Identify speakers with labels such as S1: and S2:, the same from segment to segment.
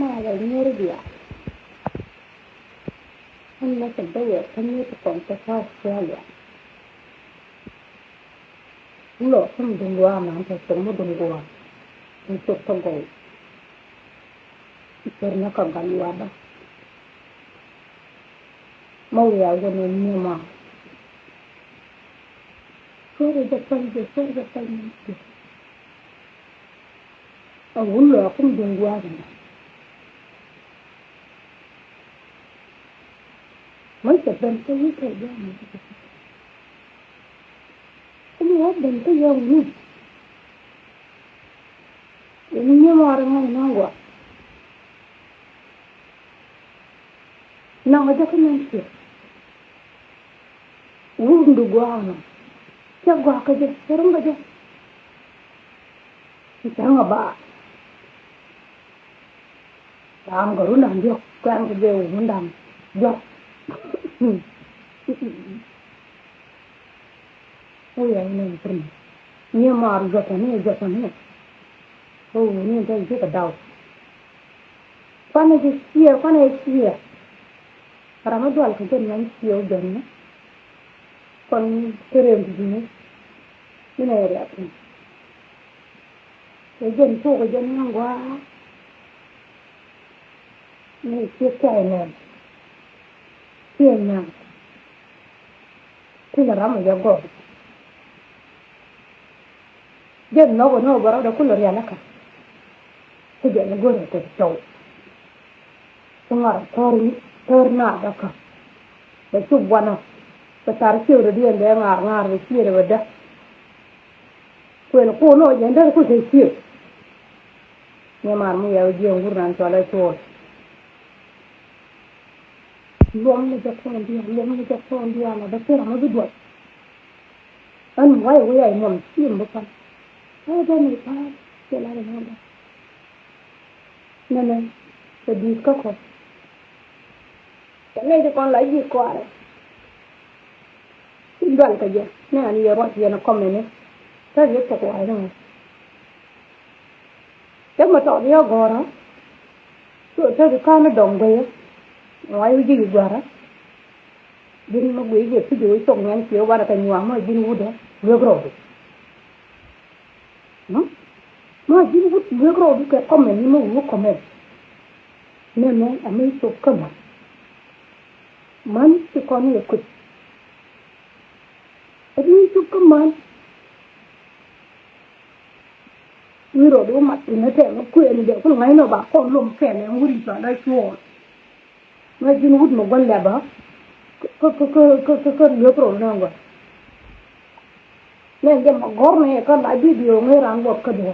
S1: ما غير بيا أنا كده كني تكون تفاصيل شوية لو كم دنيا ما أنت تسمى دنيا أنت تقول يصيرنا كعالي وادا ما ويا جنوني ما سوري جتني أقول له كم دنيا ما تبين تيجي كذا ما ini ada yang ni, ini orang yang nawa, nawa jadi nanti, undu gua ana, siapa kerja, sekarang kerja, kita ngapa, dalam keruna dia, kan kerja undang, dia, oh ya ini pernah. Ni mar jatane oh ni dai je ka daw pana sia ramadal ka den nan sia den kon terem di ni na ya tin e den to ko den ngwa ni sia kai na sia na tin rama ya go جد نو برا كله ريالك تجي نقول تجو سمار ثورنا دكا بشوف وانا بتاركي وردي اللي عار بيصير وده كل كونه يندر كل شيء نمار مي يوجي ورنا شوالي شوال لوم نجاكون دي أنا بصير ما بدو أنا واي مم سيم بكم هذا مثال كلام هذا نعم تديك كم cái này thì con lấy gì qua đấy đoạn cái gì nè anh giờ bọn gì nó comment này cái gì cho qua rồi cái mà chọn đi ở đó tụi tôi thì con nó đồng về ngoài gì qua đó bên nó quý việc cái gì trồng ngang chiếu qua là cái nhoáng mà bên u đó vừa rồi mà dính hút vừa rồi cái comment mà u comment nên anh mới chụp comment man si con yêu cút, anh chụp comment, vừa rồi đôi mặt thì nó sẽ nó quyền để con ngay nó bảo con lùm phèn này không đi chọn đây chuột, ngay dính hút một con lẹp á, cái nước rồi nó vậy, nên cái mà gót này con lại video ngay rằng bột cái được,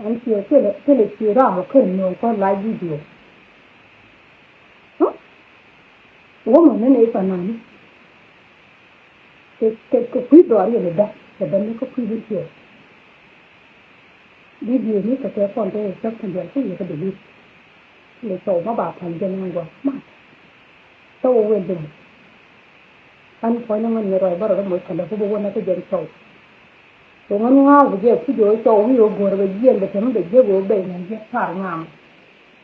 S1: anh chia cái này chia ra một cái nhiều con lại video. Woman nên ấy phải nói cái quý đó là được đấy, là bên nó có quý được nhiều. Video này cái con tôi chắc thành ra cái gì cái điều để cho nó bảo thành dân ngang qua mà tôi quên rồi anh phải nó nghe rồi bắt đầu mới thành ra cái bộ nó cái dân sâu rồi nó ngao cái gì cái điều sâu ví dụ vừa về diện để chấm để dễ vừa bể này dễ phá ngàm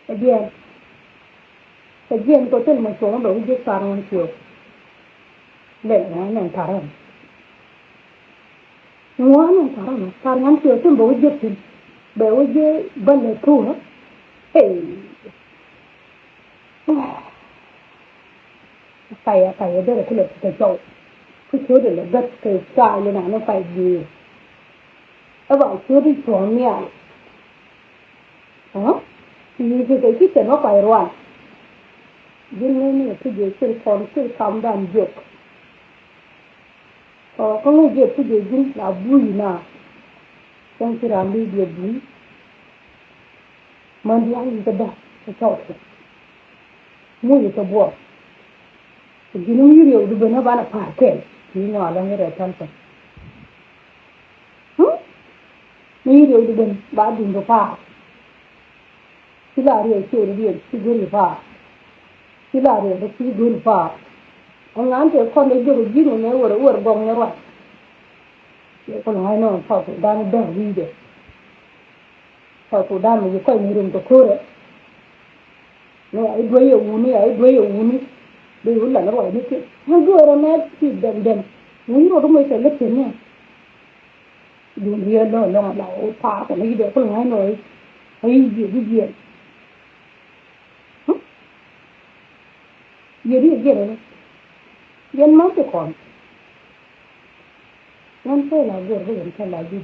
S1: cái diện có tên mà số nó đối với phá ngàm chiều để nó này thả ra nó này thả ra phá ngàm chiều tên bố giết thì béo dễ bên này thu hết phải ở đây là cái lực cái chỗ cái chỗ để là đất cái trại như nào nó phải gì các bạn chưa đi xuống nhà hả thì cái nó phải rồi nhưng nên cái gì cái con cái cam đàn dược có người dược cái gì dính là bùi nè trong cái làm đi dược bùi mà đi ăn cái đó cái chỗ mua cái bùa cái gì nó nhiều được nó bán là phải kẹt thì nhỏ là người ta thân nhiều được bán dùng đồ phá thì là điều chịu được thì gửi phá thì là điều thì gửi phá ông ăn thì con đấy dùng gì mà nó uổng bông như vậy để con nói nó phải đang đỡ đi được Sa ko da mu ko ni rum to kore no ai doye wuni be wulla na ro ni ke han go ro na ti den ni ro do mo se le ke ne du ri lo lo la o pa ta ni de ko ngai no ai ji ye ne yen ma te kon non sai la go ro yen ta la ji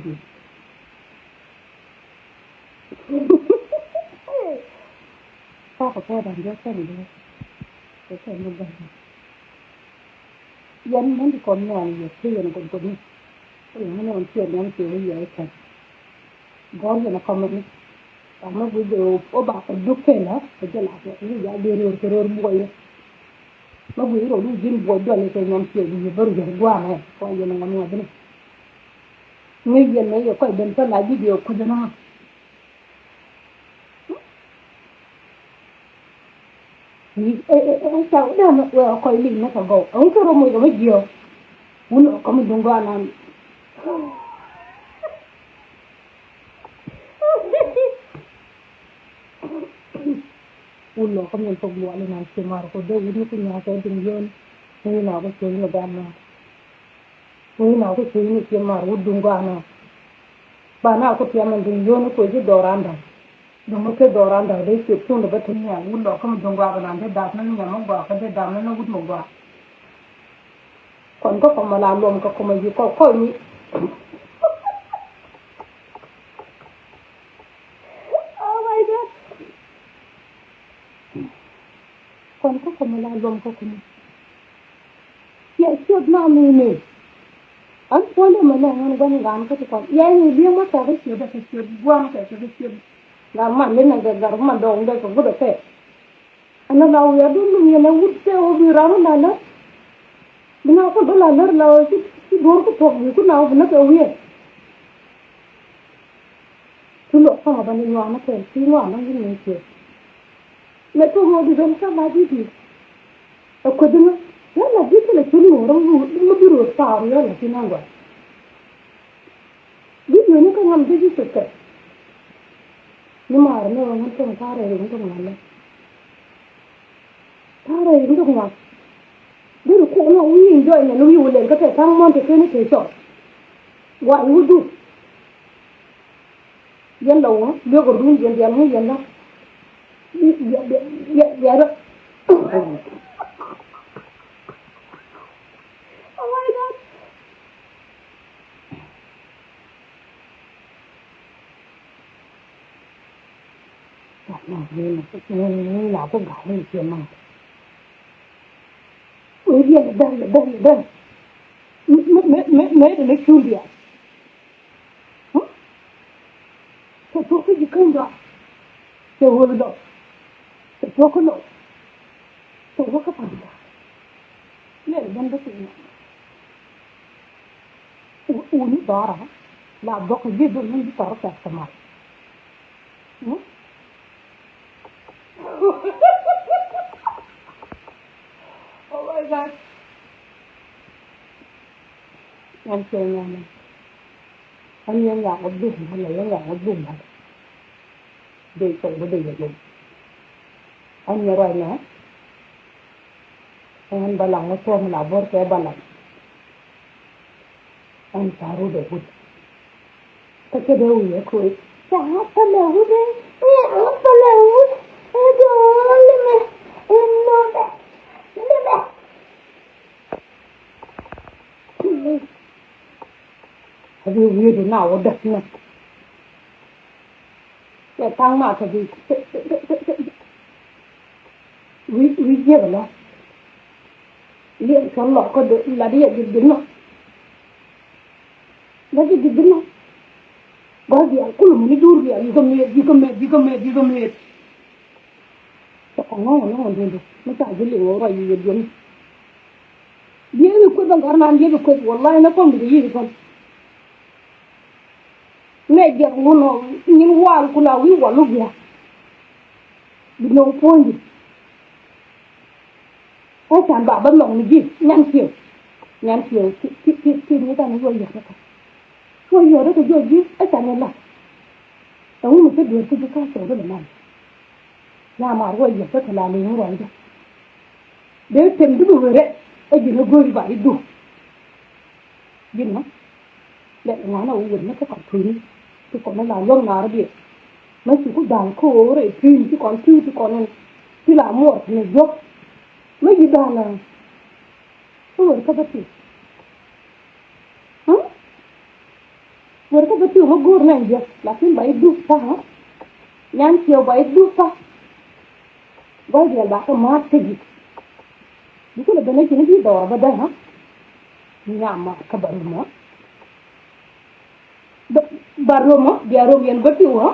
S1: pa ko da yo sa ni de ko no ga yen man di kon no ni ke yen ko ni ko ni no ti yen ti ni ye ka go ni na ko ni ama bu do o ba ko du ke la ko je la ko ni ya de ro bu ko ma bu ro ni jin bo do le ko nyam ti ni baru je gwa na ko yen na mo de ni yen ne yo ko den ta la video ko de na ni sao da ma ko li na ka go on ko ro mo go gio uno ko mo dunga na uno ko mo to lo le na se mar ko do ni ko nya ka ding yon ni na ko se ni da na ni na ko se ni ke mar u dunga na ba na ko tiya man ding yon ko ji doranda dong ke doranda de ke tun da tin ya uno ko mo dunga na de da na nya mo ba ka de da na u mo ba kon ko ma la lom ko mo ji ko ni kon ko ma la lom ko ni ya chod na ni an ko le ma la ngan gan gan ko ko ya ni bi mo ta ke da ke buang ke la man le na ga ma dong de ko de ke ana la ya du ni na utte o bi ra na na bina ko do la la si dor ko tok ni ko na na ke wi tu lo sa ba ni wa na ke si wa na ni ke me to mo di don sa ba di ko de na ya la di ke le tu no ro mo bi ro sa ro ya la ti na ngwa di ni ko ngam di se ke ni ma ne wa to ka re ro to ma le ta re ro to ma di ko no wi enjoy ne no wi le ka te tang mon te ke ni ke so wa wu du yan lo le ko ru yan yan mu yan la ya đó oh my god nó nào có gạo lên tiền mà ui điên đây mấy để chun đi tôi thuốc cái gì không được tôi vừa được tôi có lỗi tôi có cái phần đó nên dân đó tự nhiên uống đó ra là bốc cái gì đó mình đi tao phải làm oh my god anh chơi nhà này anh nhân dạng một đùng anh lấy nhân dạng một đùng này để tổng có đầy được anh nhớ rồi nè anh balang nó cho mình làm cái balang anh taruh deh bud tak ada ya kuih siapa laut deh apa laut aduh lemah aduh dia tu nak wadah ni ya tang mak tadi we dia lah dia kalau kau dah dia dengar lagi dengar bagi aku lu ni dur dia dikomet tak ngomong dia macam jadi orang yang dia ikut karena dia ikut wallahi nak pun dia ikut meja ngono ingin wal kula wi walu dia binong pondi ai tan ba ban long ni nyan kieu ti ni ta ni yo ya ka yo yo đó cái gì ai tan la tao mình cái đuổi cái cái số đó là nhà mà rồi giờ cái là liền rồi đó để tìm cái bữa đấy cái gì nó vui vậy đủ gì nữa để ngó nó uống nó cái còn thứ cái còn nó làm lông nào đó biết mấy chú cũng đàn khô rồi phim chứ còn chưa chứ còn chứ làm mua thì nó dốc mấy gì đàn là vừa cái bất kỳ hả vừa cái bất kỳ mà gùi này vậy là phim bảy đu sa hả nhang chiều bảy đu sa vậy thì là cái mát cái gì itu là bên ấy chỉ nó biết đỏ vào đây hả nhà mà cái baru mà biaro yang beti hả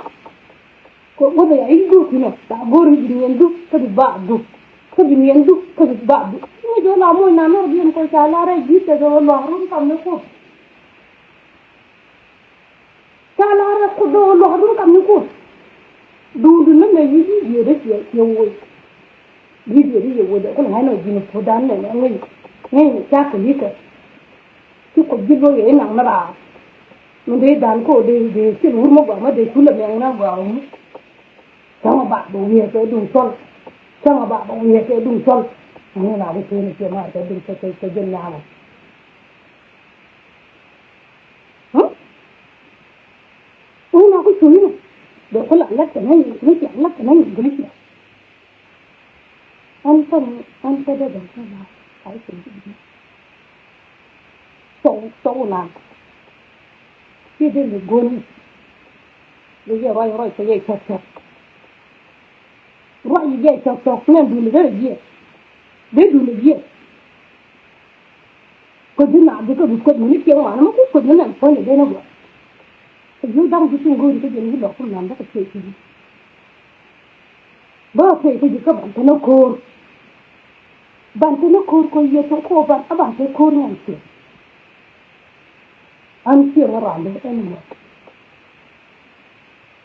S1: ko wada ya idu kino ta gori ni yendu ka di badu ka di yendu ka di badu ni do la mo na no bien ko sala ra ji te do lo harum kam ne ko sala ra ko do lo harum kam ne ko du na me yi yi de ye wo video đi về để có nói nói gì nó phổ đán này nó ngay cha cái gì cái chứ có gì rồi ấy nặng mà ra mình thấy đàn cổ để cái lúa mà bảo mà để chú làm yang nó vào sao mà bạn đồ nghề cái đường xuân sao mà bạn đồ nghề cái đường xuân như nào cái chuyện này chuyện mà cái đường cái dân nhà này hả nó có chú này để có lạnh lách cái này nó chẳng lách cái này cái gì anh ta đã bảo sao nào phải xử lý sâu làm khi đến được gôn bây giờ rồi cái gì chọc rồi gì chọc nên đủ là gì để đủ là gì có gì nào thì có được quật mình tiếng mà nó cũng quật nó làm phải để nó được cái gì đang cái chuyện gôn cái gì nó không làm được cái chuyện gì bao cái gì các bạn nó khô bạn nó khô coi như chỗ khô bạn thấy khô như anh chị nó làm được anh mà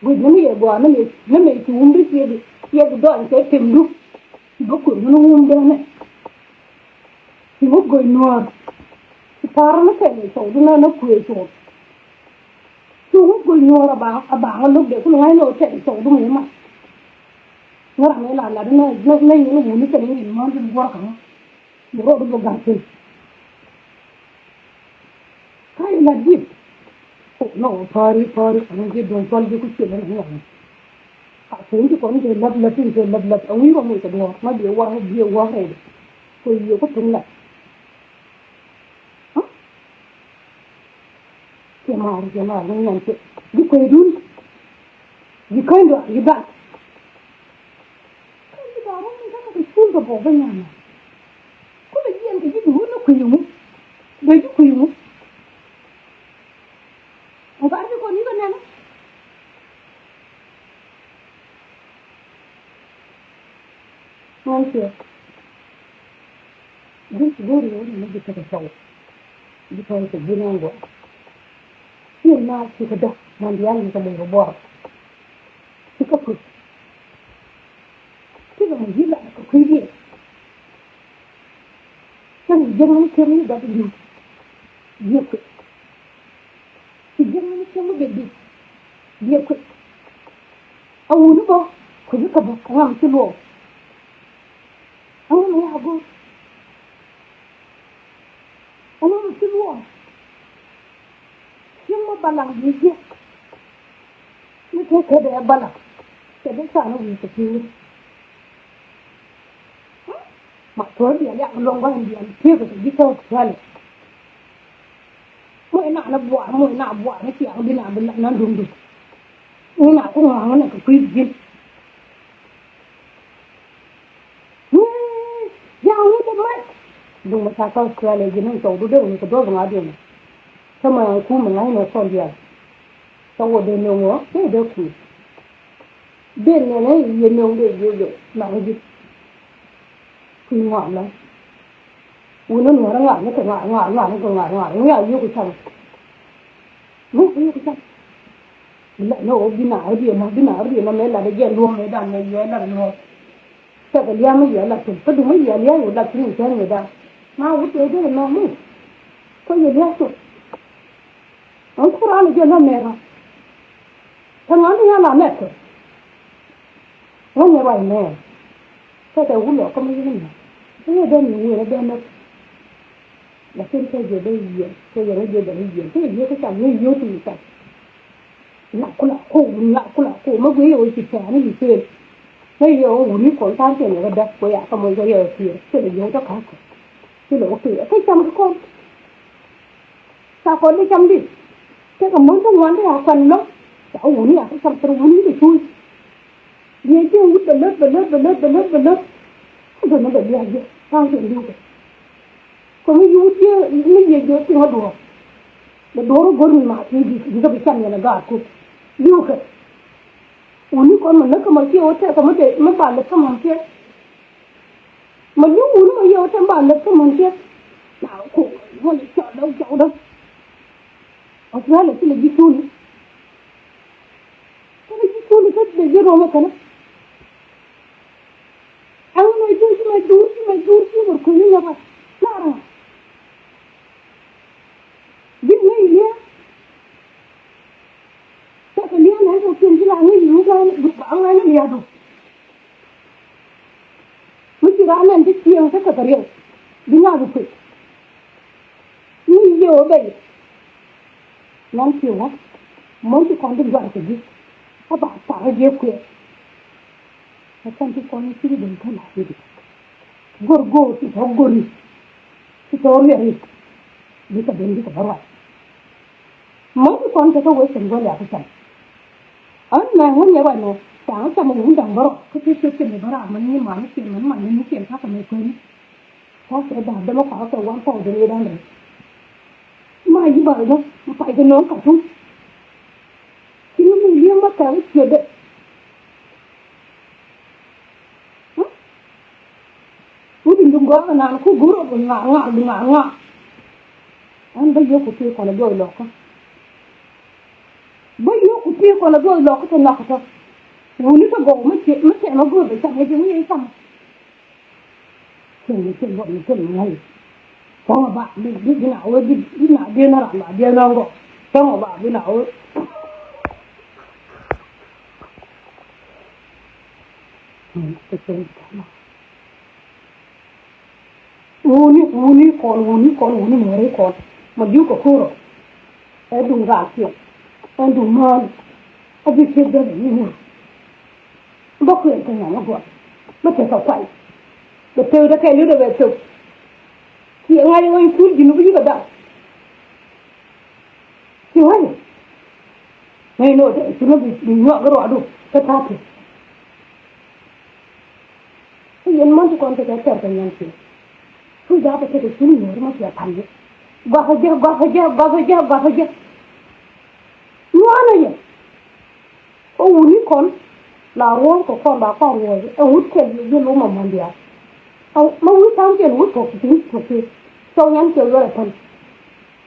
S1: vì nó như vậy nó mới chùm biết gì cái đoạn cái tìm lúc nó cũng nó ngung đây này thì nó gọi nồi thà nó phải sầu nó quỳ sầu chúng gọi nồi là bạn lúc để con gái nó chạy sầu đúng không mà nó làm là nó muốn nó chạy nó muốn đi qua không nó rồi nó gạt đi cái là gì nó phơi anh chỉ dùng con cái chuyện này không à chúng chỉ còn cái lập ông ấy mà mình cái đồ nó điều qua này tôi yêu có thùng lại cái mà nó nhận chuyện đi quay đun đi coi được đi bạn cái đó nó cái phun vào bên nhà này có là gì cái gì đủ nó quỳ không đấy chứ quỳ không bạn cứ còn như vậy nè ngon chưa đi nó đi cái sầu đi coi cái gì ngon quá hiện nay thì cái đó mình đi ăn cái mình bỏ thì có phật cái mà mình lại có quý vị cho nên dân nó thêm như đó thì nhiều thì dân nó thêm cái gì nhiều cái ông nó bỏ cái gì cả bỏ làm cái lỗ ông nó học ông nó cái lỗ nhưng mà balang gì chứ nó cái đấy balang cái đấy sao nó bị cái gì mà thôi thì anh long qua anh kia cái gì sao vậy mỗi nào nó bỏ nó chèo đi nào bên lại nó đúng mỗi nào cũng ngon nó cái quý gì giao nó cho mấy đúng mà sao sao lại gì nó tổ được nó cái đó bằng ai sao mà khu mình ngay nó còn gì sao ở bên nó cái đó khu bên này yên nó để gì mà cái gì khi ngoạn lắm nó ngoạn nó phải ngoạn nó ngại yêu cái thằng lúc yêu cái thằng lại nó đi nào đi nó mới là để dạy luôn người đàn này dạy là luôn sao cái liam mới dạy là chúng tôi đúng mới dạy liam rồi là chúng mình chơi người ta mà út chơi đó là nó mới có gì liam rồi ông có ra là cho nó mẹ rồi thằng anh đi làm mẹ nó như vậy nè cái uống lọ có mấy cái này cái đơn nhiều là đơn đó là cái gì đây gì cái gì đây gì cái gì cái chẳng nhiều thì sao lạ cô mà quý ơi chị trẻ này gì tiền bây giờ uống còn tan tiền là đặt quay à không bao giờ thì cái là cho khác cái lỗ thì cái chăm cái con sao con đi chăm đi cái còn muốn trong ngoan cái à phần lắm cháu uống à cái chăm tôi uống thì thôi dia chứ uống belut rồi nó bị gì sao chuyện đi còn mấy uống chứ mấy gì gì thì họ đùa để đùa nó gồm mà thì đi cái bị chăm nhà gà cô yêu cái uống con mà nó có mà kêu thế có mà để mà bàn được không kia mà nếu uống mà yêu thế bàn được không kia nào khổ nó lại chọn đâu ở đó là cái gì chun cái gì chun cái để gì rồi mà cái anh nói chứ mà đuổi mà coi như là nào biết ngay nhé cái liên này đầu tiên chỉ là người yêu ra được bảo ngay nó liệt rồi mới chỉ ra nên cái chuyện cái cái điều đi nào được thôi người yêu vậy non chiều á mới chỉ còn được gọi cái gì các bạn phải yêu quyền cái con chỉ đừng thay lại đi gorgo thì thong gori thì tôi nghĩ đi cái bên đi cái bảo mấy con cái tôi xem gọi là cái gì anh này hôm nay vậy nè sáng cho mình uống đằng bảo cái này bảo mình như mà nó chuyện khác mình quên có sẽ đảm bảo nó có quan trọng gì đang đấy mà như vậy đó phải cái nó cả chung thì mình liếng mắt cái chuyện đấy cú tin dung gõ là cú gú rồi ngã anh bây giờ cú tiêu còn là rồi lọc bây giờ cú tiêu còn là rồi lọc cái lọc thôi cú ní cái gỗ mới chuyện nó vừa phải chẳng hay giống như sao chuyện gọi là chuyện này có mà bạn đi nào ấy đi nào đi nó làm mà đi nào gọi có mà bạn đi nào ấy cái chuyện đó uni con mere con ma giù ko kuro e dun ratio e dun man a di che da ni ba ko en kana go ma te ka kwai da te da kai ni da be to ki ngai oi kur ji nu bi ga da ki wani nei no da ki no bi no ga ro adu ta ta ti yen man ko ta ta ta nyan ti tôi ra cái cái chuyện này mà sẽ thành vậy, gõ hơi nó này, uni con là ruộng của con bà con rồi, út cái gì luôn mà mình đi, mà út tham tiền út thuộc thì, sau nhắn chơi rồi thành,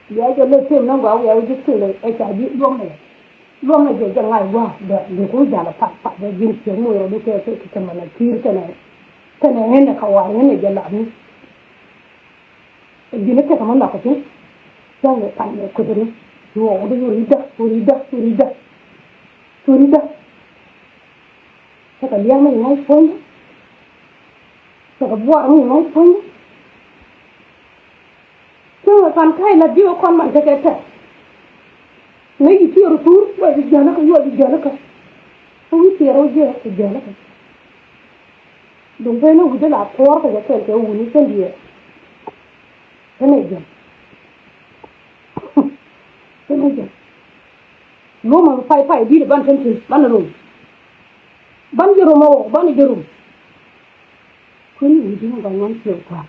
S1: bây giờ lên xem nó bảo bây giờ cái này, cái trả gì luôn này chỉ chẳng ngày qua, để cũng giả là phạt để dính tiếng mùi rồi cái mà là kia cái này là khẩu ăn này giờ làm Dina ke kaman la ko yang le tan ko dini wo do urida ka liang mai ngai phone ka bua mai ngai phone so kan kai la dio kon man ke te ngai ti ro tur ba di jana ka ko ti ro je ke jana ka dum pe no ude la por ka ke uni sen die thế này nó mà phải đi được ban chân thì ban là rồi ban giờ rồi ban giờ rồi khuyến nghị chúng ta ngắn chiều qua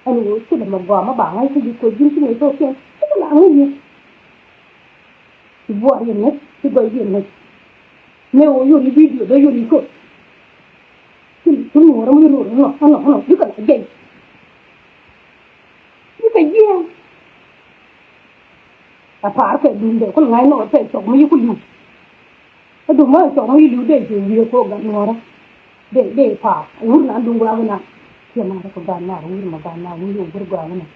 S1: anh ấy chỉ là một vò mà bảo ngay cái gì của chính người tôi xem cái là cái gì thì vợ hiện nhất thì bởi hiện này nếu ở dưới video đó dưới cô thì chúng nó mới nó cứ cả cái gì cái gì à phá cái đường để con ngay nó phải chọn mấy cái gì cái đường mà chọn mấy cái để thì nhiều cô gần nó đó để phá uống nó đúng qua cái nào thì mà nó còn đàn nào uống mà đàn nào uống bữa qua cái này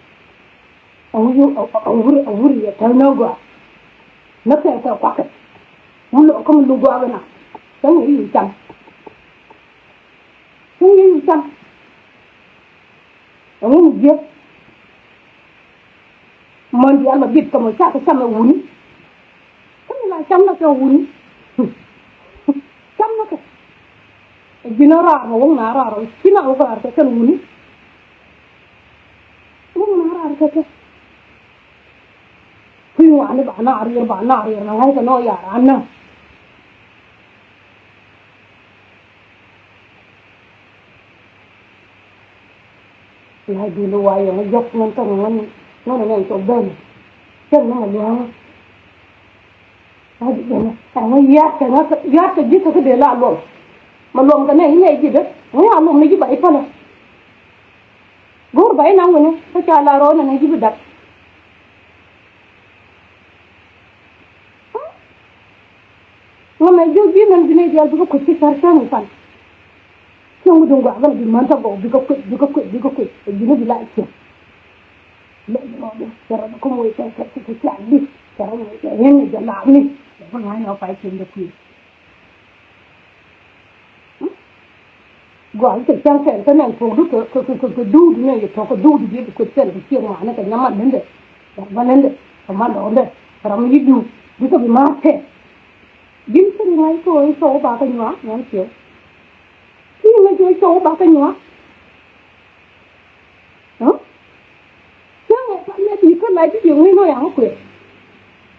S1: uống ya theo nó qua nó sẽ sao quá cái muốn lộ không lù qua bên nào chẳng nghĩ gì chăm chẳng nghĩ gì chăm ông ấy một việc mình thì ăn mà biết cầm một sát cái chăm là uống cái là chăm là cho uống chăm nó cái gina ra ông nà ra rồi khi nào ông ra cái uống ông nà ra cái khi mà anh bạn nào nó hay cái nói à anh nè lại đi lưu ai nó dốc nó trong nó này chỗ bên chân nó mà nhang ai đi bên thằng nó yết cái gì cái để là luôn mà luôn cái này gì đấy nó luôn này gì vậy phải không gور vậy nào nữa nó trả lại rồi này gì bị đặt nó mà vô gì mình này giờ tôi có cái sarsa này phải không đúng quá cái gì mà tao bảo bị có quỵt gì nó bị lại chứ lệ nó đi giờ nó không muốn cái chạy đi giờ nó chạy hết giờ làm đi không ai nó phải chịu được gì gọi cái trang phèn cái này phụ đức cái đu này cho cái đu đi cái chân cái chiếc mà nó cái nhắm mắt lên đấy và lên đấy mà đó đấy rồi mình đi đi cái bị mát thế đi cái này thôi số ba cái nhóa nó chịu khi mà chơi số ba cái nhóa đó chứ ngày bạn này thì cái này cái điều này nói áo quệt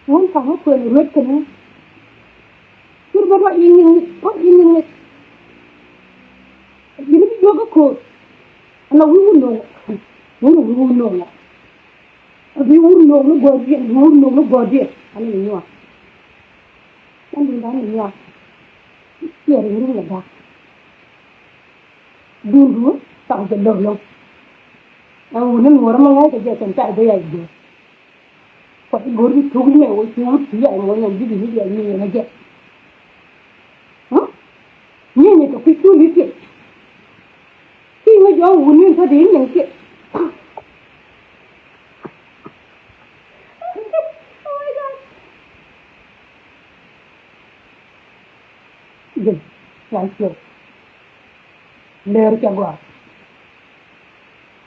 S1: muốn phá quyền rồi cái này cứ bắt vào in như ini juga ko ana wuno la abi wuno no godi ani ni wa ani dan ni wa ya ri la da dulu tak jelo lo ang wuno ngora ma ngai ke jan ta de ya de ko gori thugli me wo chu ti ya mo nyam di ni ya ni na je ni to ki tu ni ke khi mà do uống nguyên cho đến những chuyện gì làm chuyện lừa cho qua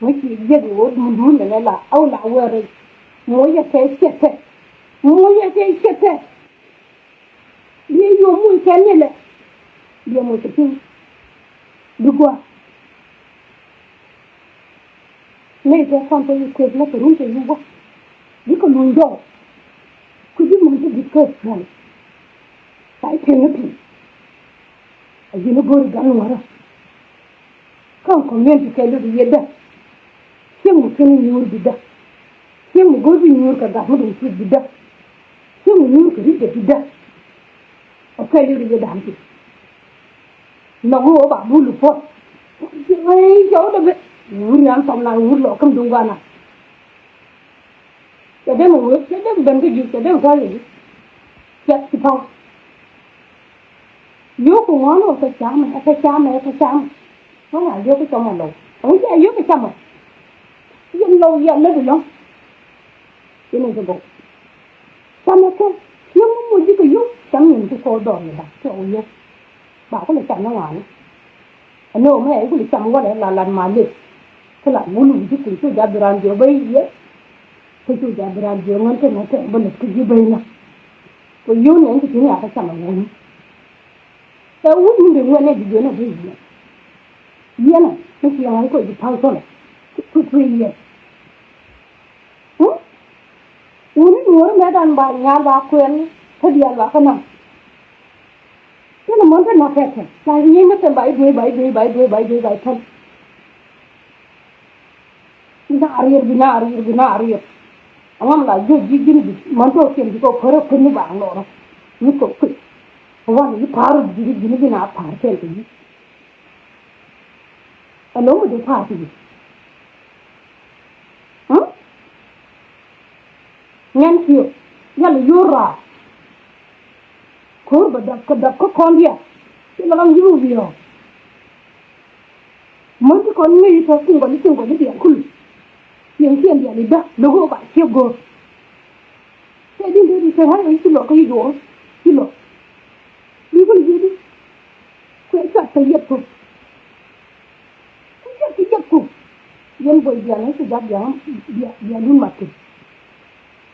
S1: mấy chị giết ngủ muốn này là âu lão vừa rồi mỗi giờ thấy chết thế đi vô mũi cái này là đi một cái gì được qua này cái con tôi quên nó phải đúng cái gì vậy đi còn nuôi dâu cứ đi muốn cái gì cơ này tại thế nó thì ở dưới nó bơi gắn ngoài rồi không có nguyên thì cái lúc gì đó xem một cái nhiều gì đó xem một cái nhiều cả gặp một cái gì đó xem một nhiều cái gì đó ở cái lúc gì đó thì nó ngồi bảo mua lụt phốt ấy cháu đó vậy Urian sama urlo kam dungana. Jadi mungkin jadi benda juga jadi kali. Jadi pau. Yo cũng ngon cái chám. Nó là vô cái trong mà lâu. Ông chạy vô cái trong mà. Dân lâu dân lên được không? Cái này cái bộ. Chám cái. Yo muốn gì cái yo. Chám nhìn cái cô đòn này bà. Cái ôi yo. Bà có lại chám nó ngoài. Nó mấy ấy cũng lại chám qua đấy là lần mà liệt. Thế là muốn gì cũng tôi ra bran giờ bây giờ. Thế tôi ra bran giờ ngon thế nó sẽ bên cái gì bây nè. Rồi yo này cái chuyện là cái chám mà ngon. Tao uống những cái nguyên này thì nó gì vậy? Iya na, mesti yang aku di tahu soalnya. Kutu iya. Ini dua medan banyak lakukan hadiah lakukan. Thế là món rất là phép thôi. Là như nó sẽ bảy đuôi thân. Bina arir. Ông là dù gì gì món đồ kiếm thì có phở phun như bảng đó. Như tổ quỷ. Ông là phở gì bina phở thế gì. Alo mà được phá gì? Nhân chiều, nhà là yura, khối bật đập có con đi à? Cái là làm gì vậy? Mấy cái con này thôi cũng có những điểm khul, những điểm này đó, nó có bạn chiều gồ. Thế đi chơi hay cái lộ cái gì đó, Kuya ta yekku. Kuya ta yekku. Yen boy dia na su jab yang dia lu matu.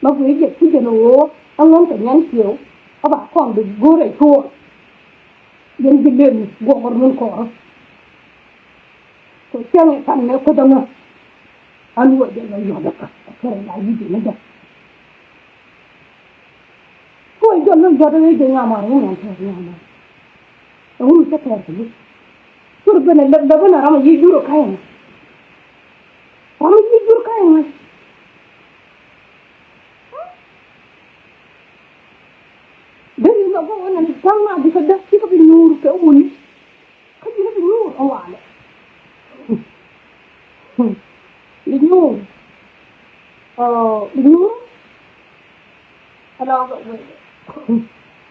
S1: Ma kuya yekku je no angon ta nyan kieu. Aba kon de gore to. Yen bilen go ngor nun ko. Ko chang kan ne ko dama. Anu de la yo da ka. Kare la yi de na. Ko yo no yo de nga ma ro nyan ta nga. Unu ta ta ni. Sur bene da bana ram yi duro kai. Ram yi duro kai. Dari na go na ni tanga di ka da ki ka bi nur ka uni. Ka bi na bi nur awale. Bingung. Bingung. Kalau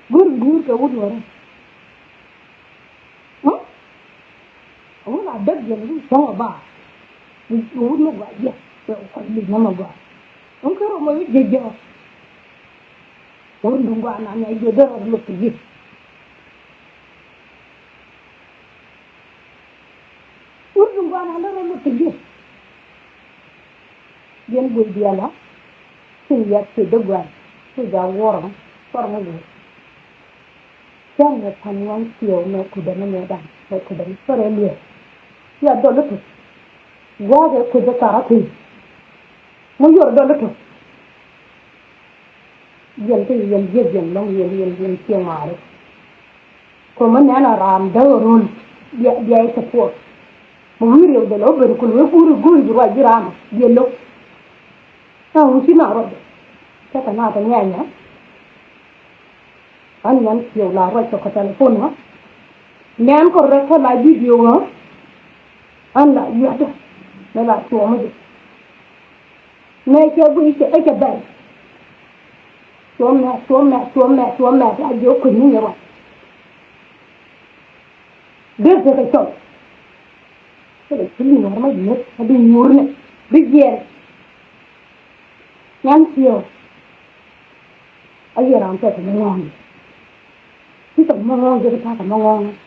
S1: gur ke udah orang. Orang ada dia ni sama bah. Gur nak buat dia. Orang ni nama buat. Orang kalau mau jejak. Orang tunggu anaknya itu dah orang pergi. Orang tunggu anaknya orang pergi. Yen boy dia lah, sehingga sedegwan, sehingga orang ni, jangan panuan siau nak kuda menyedang, nak kuda serelia, ya dulu tu, gua ada kuda karatin, mujur dulu tu, yen long yen siang ada, komen ana ram daurun, dia support, mujur yang dulu berkulur guru buat jiran, dia lo. Tahu sih nak rot, kita nak tanya. Anian siau lara cakap telefon ha. Nian kau rasa lagi video ha. Anda iya dah, mela suami je. Mereka beri cakap baik. Suami aja kuning ya. Dia cakap, kalau sini normal dia, ada nyurne, biar. Yang siapa? Ayah orang tu mengang. Kita mengang jadi tak mengang.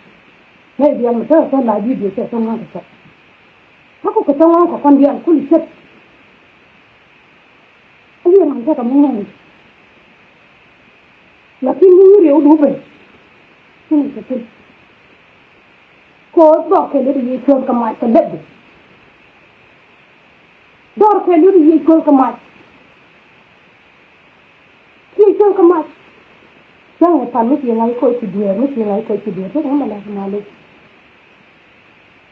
S1: Nih dia macam tu lagi dia tu mengang tu. Aku ketemu kau dia kulit. Ayah orang tu mengang. Laki ni dia udah ber. Ini betul. Kau bawa keluar dia jual kemat terlebih. Dor keluar dia jual kemat. Jual kemat. Jangan pamit yang lain kau tidur, mesti yang lain kau tidur. Jangan malah malu.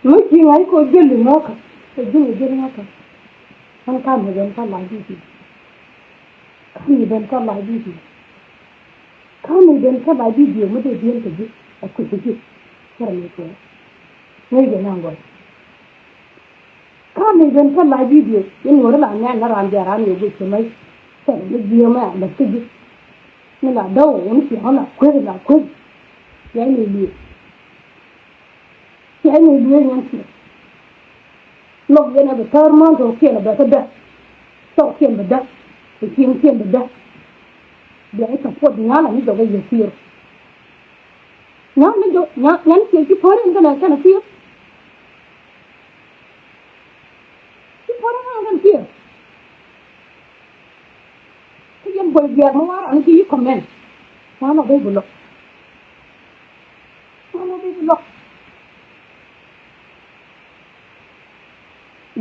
S1: Mesti yang lain kau jual lima kan, jual kan. Kan kamu jangan lagi di. Kami jangan lagi di. Kami jangan lagi di. Mesti dia pergi. Aku pergi. Kerana itu. Ni jangan gol. Kami jangan lagi di. Ini orang lain orang jarang yang bercakap. Saya dia mah nak pergi. Nên là đâu cũng chỉ là quyết, cái này đi nhân chị lúc vậy là bị thơ mong rồi kia là bị thơ đất sau kia bị đất thì kia bị đất để tập quật nhá là như vậy bây giờ kia nhá nhắn kia chứ phơi cái này kia chứ phơi cái kia yang berbiar mawar anu ki komen mana be bulok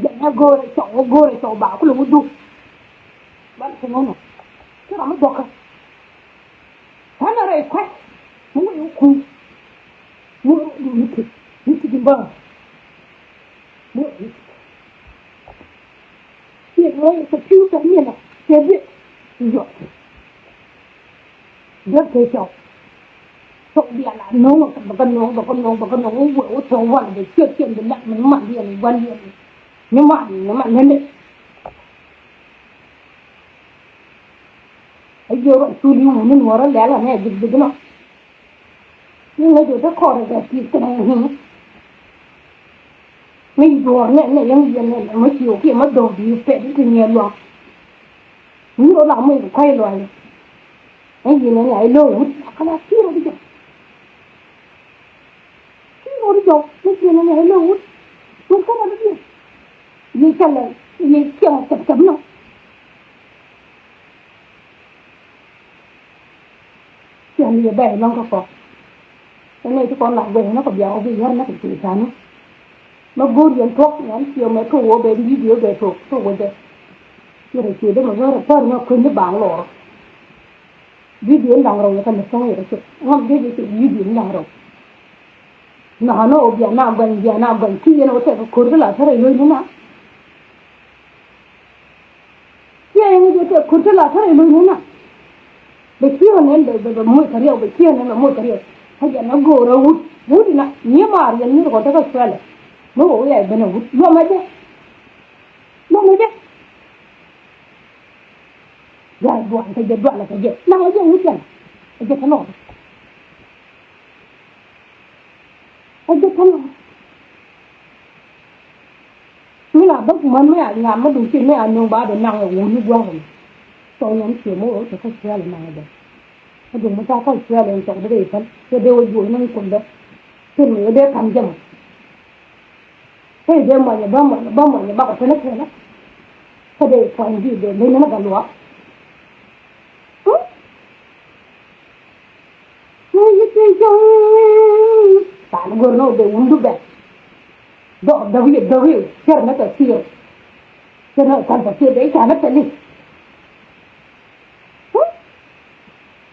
S1: jangan gore ba ku lu du ban ko ngono kira ma doka hanare kwai mu yu ku mu niti dimba mu ye ngoy sa chu ta ni na ke được rất thế chọc trộn điện là nấu mà con nấu vừa thấu vần để chưa chuyện để lạnh nó mặn điện vần điện nó mặn lên đấy ấy giờ bạn tu lưu muốn nó ra lẽ là nghe dịch nó nhưng người ta khó để kịp cái này mình đùa này những gì này mới chịu kia mất đồ đi phê đi nhiều luôn những đồ làm mình quay rồi cái gì này lại lôi cái là kia rồi bây giờ uri jo ni kina ne hele ut mun kana ni ye chala ye kya tab no kya ni ba long ko này con lại về nó còn béo vì hơn nó phải chịu chán nó vô điện thuốc nó chiều mấy thu về đi đi về thuốc thuốc về đây chưa được chịu đấy mà nó phân nó khuyên nó bán lỏ đi điện đằng rồi cái nó xong rồi chứ ngon cái gì đi điện đằng rồi nó Việt Nam gần khi nó sẽ có cái là thế này luôn nữa cái này cái cái là thế này luôn nữa để kia nên để mua cái rượu để kia nên là mua cái rượu hay là nó gồ ra hút na nhiều mà riêng như có cái xoay này nó gồ vậy bên nó hút lo mấy chứ rồi đoạn là cái gì nào cái hút này cái thằng nó như là bất mãn mấy anh làm mấy đồ chuyện mấy anh nông ba để năng ở uống nước quá rồi tôi nhắm chiều mỗi ở cái xoay này năng rồi dùng một cái xoay lên trong cái phân cái đều dùng nó cũng được thì mình để cầm chừng thế để mà nhà bao cái nó thế đó thế để còn gì để lấy nó cả lúa như thế chứ tại nó để uống nước đẹp đâu hiểu chơi nó phải chiều cho nó cần phải chiều đấy trả nó phải đi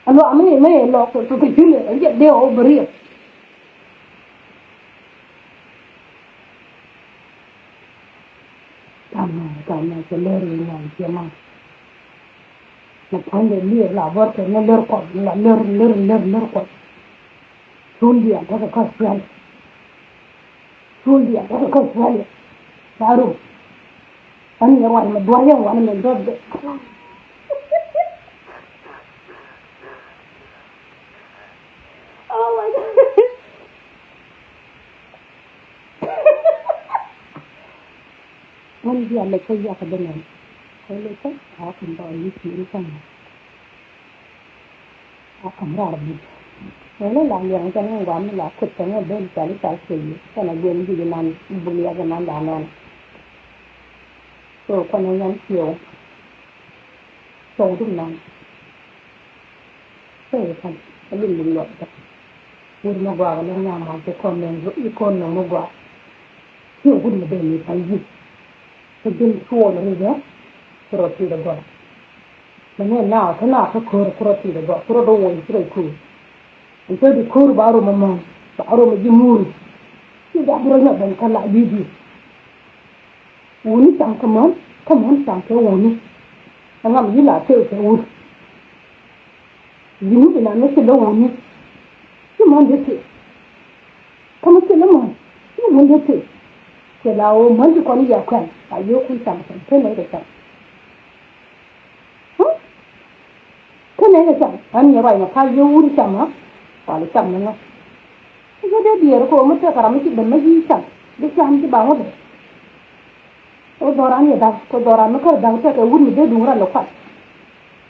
S1: allora a me lo che più le devo obbrio calma che loro non chiamano ma quando lì la volta non loro qua loro qua sul dia da cosa baru anh là ngoài mà đuổi nhau ngoài mình đó mình giờ lấy cái gì cái bên này cái lấy cái họ cần đòi như chuyện không họ không ra được nó làm việc cho nó quản là thực tế nó bên cái gì cái này bên gì làm bùn địa cái làm đàn này rồi con nó chiều sâu đúng không thế thành cái bình luận đó buồn mà qua nó làm mà cái con mình giữ con nó qua chiều buồn mà bên này gì cái chân chua nó như thế rồi thì được gọi mà nghe nào thế nào cái thì được gọi đồ đồ rồi itu di kur baru memang baru menjemur tidak berani bangkal lagi bibi uni sang keman sang ke uni angam gila ke uni ini bila nak ke uni cuma dia kamu ke lemah ini dia ke lau mandi kau ya kan ayo kun sang ke ni dekat ke ni dekat ani apa yang kau uni sama kalau cam ni lah, jadi dia ko macam kalau mesti benda ni cam, dia cam di bawah tu. Oh doran ni dah, ko doran ni kalau dah tu urut dia dua lepas,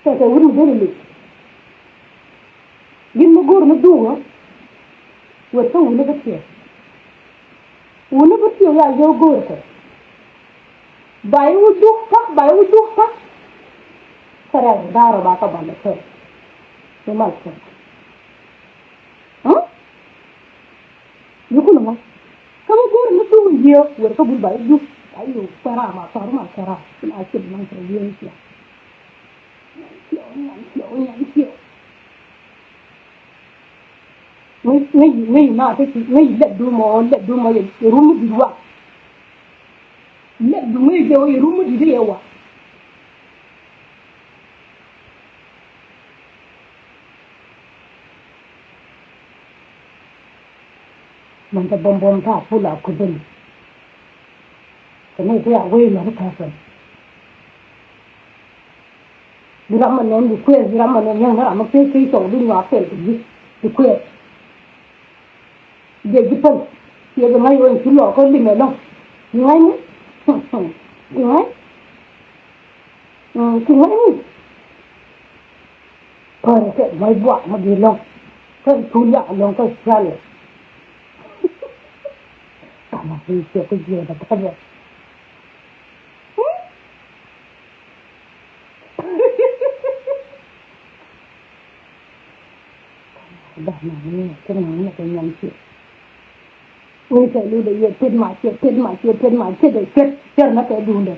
S1: tu urut dia ni. Gin mugur ni dua, buat tu urut betul. Urut betul ya jauh gur tu. Bayu duk pak, sekarang dah roba kau balik tu, cuma tu. Yo kuno ma kamu gor na tu yo wer ka bul bay du ayo para ma sara ina ce man ta yin ki yo ngai na ta ki ngai le du mo ye rumu di wa le du ngai je o rumu di de waมันจะบอมท่าผู้หลักคุณเป็นแต่ไม่เที่ยวเว้ยนะทุกท่านดูรำมันเนี่ยดูเคลื่อนดูรำมันเนี่ยยังนะมันเคลื่อนส่งดูหวาเปลี่ยนดูเคลื่อนเดี๋ยวญี่ปุ่นเดี๋ยวจะไม่วันชุดหล่อก็ดิ่งเลยน้องยังไงเนี่ยยังไงนี่พอจะเสร็จไม่บวกมาดีลงถ้าทุนละลงก็ใช่เลย Hãy subscribe cho kênh Ghiền Mì Gõ để không bỏ lỡ những video hấp dẫn พอเสร็จไม่บวกมาดีลงถ้าทุนละลงก็ใช่เลย mà đi chơi cái gì là cái gì đó là nghe cái này là cái nhân chuyện người ta lưu để tiền mà để chết nó cái đun đấy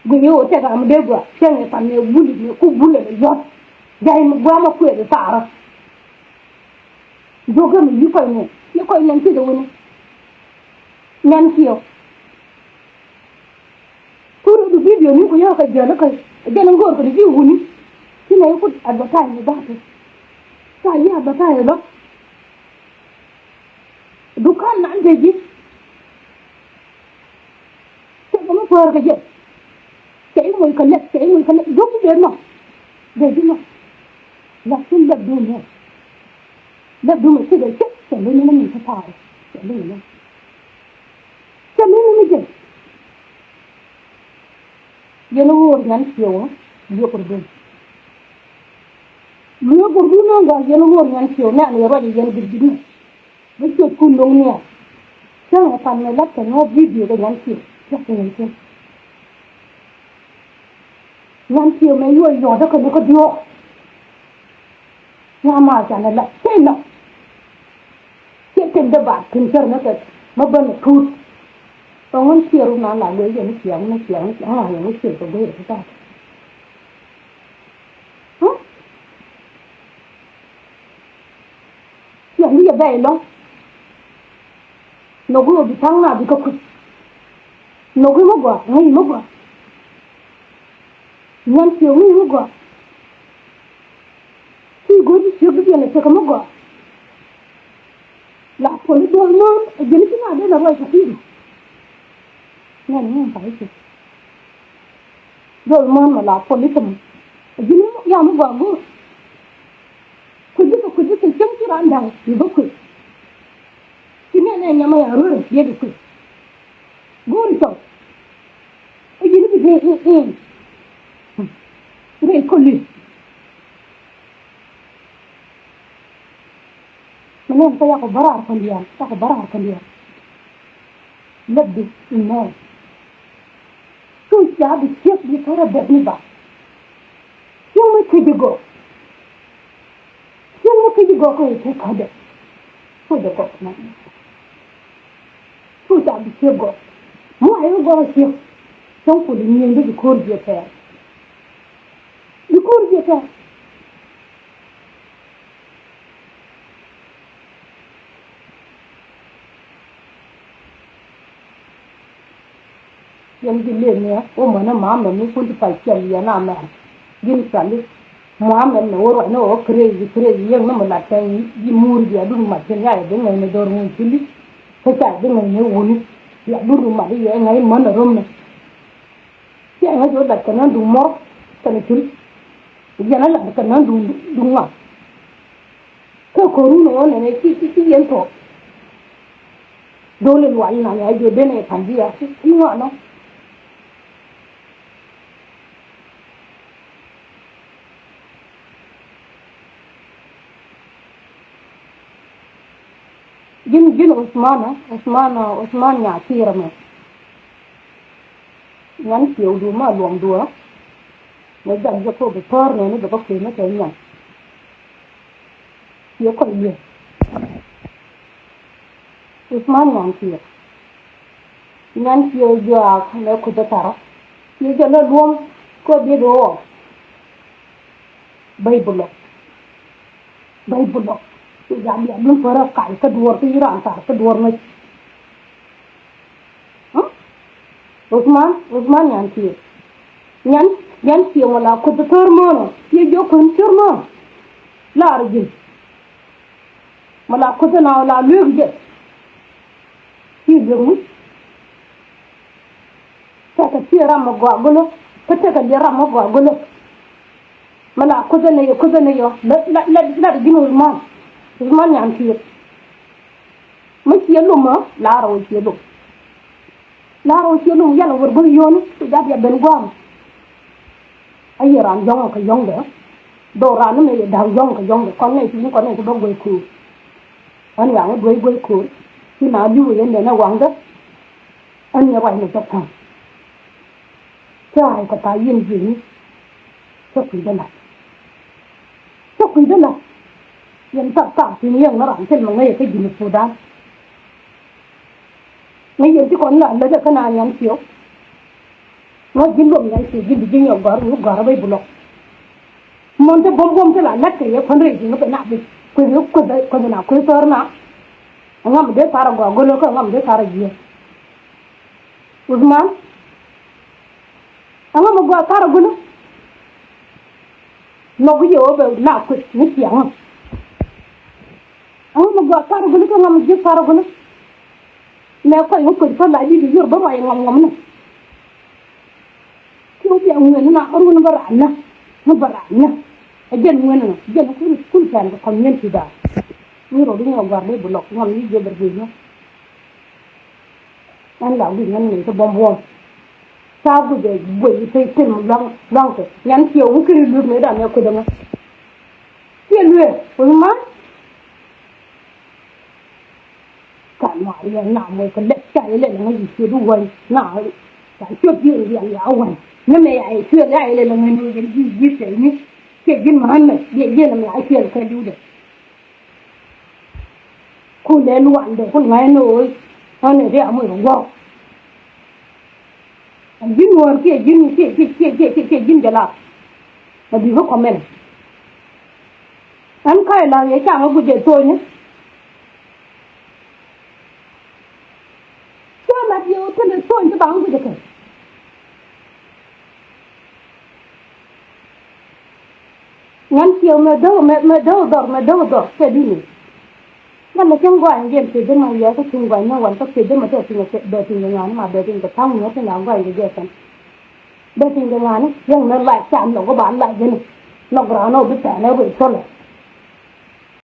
S1: gue yo te ga mde gwa tenge pa ne buli ne ku bule ne yo dai mo gwa ma ku e tara doga mi yi ko ne ti do ni nan kiyo turu du video ni ko yo ka jala ka jala ngor ko di wuni ti ne ko advertise ni ba to sa yi advertise lo dukan nan de ji ko mo por ka je cái người cần giúp đến mà để chứ mà là xin đập đùn mà sẽ để chết sẽ lên nó mình phải phải sẽ lên nó mới gì giờ nó ngồi ngắn chiều á vừa còn đùn nó gọi giờ nó ngồi ngắn chiều nè này rồi giờ nó bị dính với chuyện cùng đông nè sao mà phần này lắp cái nó video cái ngắn chiều chắc cái này chứ ngắn chiều mấy người nhỏ đó nó có được nhà mà chả là tên nó tên đập bạc kinh chơi nó cái mà bên này thút còn ngắn chiều nó là người nó chiều là nó chiều còn đây là ta chiều như vậy đó nó cứ bị thắng nào bị có nó cứ mất quả ngay mất quả ngắn chiều ngay mất quả khi gue đi chiều cái này sẽ có mất quả là phải đôi môn ở dưới cái nào đây là rồi phải đi ngắn phải chứ đôi môn mà là phải đi tầm ở dưới nó mất quả gue kuji cái chân chỉ ăn đằng thì bất cứ cái này nhà mày ở rồi biết được gue rồi ở dưới nó bị cái con lì mana saya ko barar kan dia lebih ini tu jadi siap di cara berniba semua kejigo ko itu kada sudah kok mana tu jadi siap go mu ayo go siap trong phụ nữ đi khôn dia ta yang dile ne o mana mama ni kun pa chali ya na ma gin sali mama no ro no crazy yang na mala tan yi muri ya du ma tan ya de ngai ne dor mun chili ko ta de ngai ne woni ya du ma de ya ngai man rom ne ya ngai do da tan du mo tan chili ya na la tan du ma ko ru no ne ki yen to dole wal na ya de ne tan dia ki wa no jin Usman nhà kia mà ngắn chiều đùa mà luồng đùa nó dần cho cô bị thơ này nó được có quyền nó chơi nhỉ chiều còn nhiều Usman nhà kia ngắn chiều giờ nó cứ cho tao chiều cho nó luồng có biết rồi Bible tu jadi belum pernah kali kedua tu Iran tak kedua macam, Usman yang dia malah kau terima, dia jauh terima, lari malah kau tu nak lalu je, dia jauh, tak kecil ramai gua gulu, kecil dia ramai gua gulu, malah kau tu ni yo, lari dia Usman yang kia, macam luma, laro kia lum, ya lo berbunyi tu jadi benguam, ayah jong ke jong deh, doran ni dah jong ke jong deh, kon ni tu dong gue ku, an yang gue ku, khi nào du lên để nó quăng đó anh nhà vậy này cho thằng trai của ta yên gì cho quỷ đây này cho quỷ đây này yên tập tập thì nhiều nó làm trên mà ngay cái gì mà phụ đan ngay giờ chỉ còn lại là cái nào nhắm chiếu nó dính luôn ngay thì dính dính nhiều gỡ bây bù lộc món cái bom cái là lắc cái phần rì nó phải nạp đi quên lúc quên đấy quên nào quên sơ nào ngắm để phá ra gõ nó có ngắm để phá ra gì Usman ngắm mà gõ phá ra gõ nó bây giờ về nạp quên nhích tiếng ngắm mà gõ phá ra gõ có ngắm để phá ra gõ mẹ phải ngắm quên phá lại đi đi rồi bao nhiêu ngắm này nó bị ông người nó nó barang na ajen ngene ajen kun kan ko ñen ci da ni ro ñu war ne bu lok ngam ni je berbi no an la di ngam ni to bom bom sa bu de bu te te mu long te ñan ci yow ko lu ne da ne ko dama ci lu ko ma kan ma ya na mo ko le kai le ngi ci du wai na ka ci bi ya wan nó mẹ ai chuyện lại là người nuôi cái gì thế nhỉ cái gì mà hắn này điện điện là mẹ ai chuyện cái điều đấy cô lấy loạn để con gái nổi hắn này đẻ mới không vào dính nguồn kia dính dính cho là đi hút comment hắn khai là cái chẳng có cái gì tôi nhé tôi là điều tôi là tôi cho bạn cái gì ngắn chiều mà đâu đỏ cái đi này nên là trong quán game thì đến ngày cái chung quán nhau quán có thì đến mà tôi thì đợi thì ngắn mà đợi thì cái thằng nó thì nào quán cái gì vậy đợi thì ngắn nhưng nó lại chạm nó có bán lại cái này nó có nó bị trả nó bị cho lại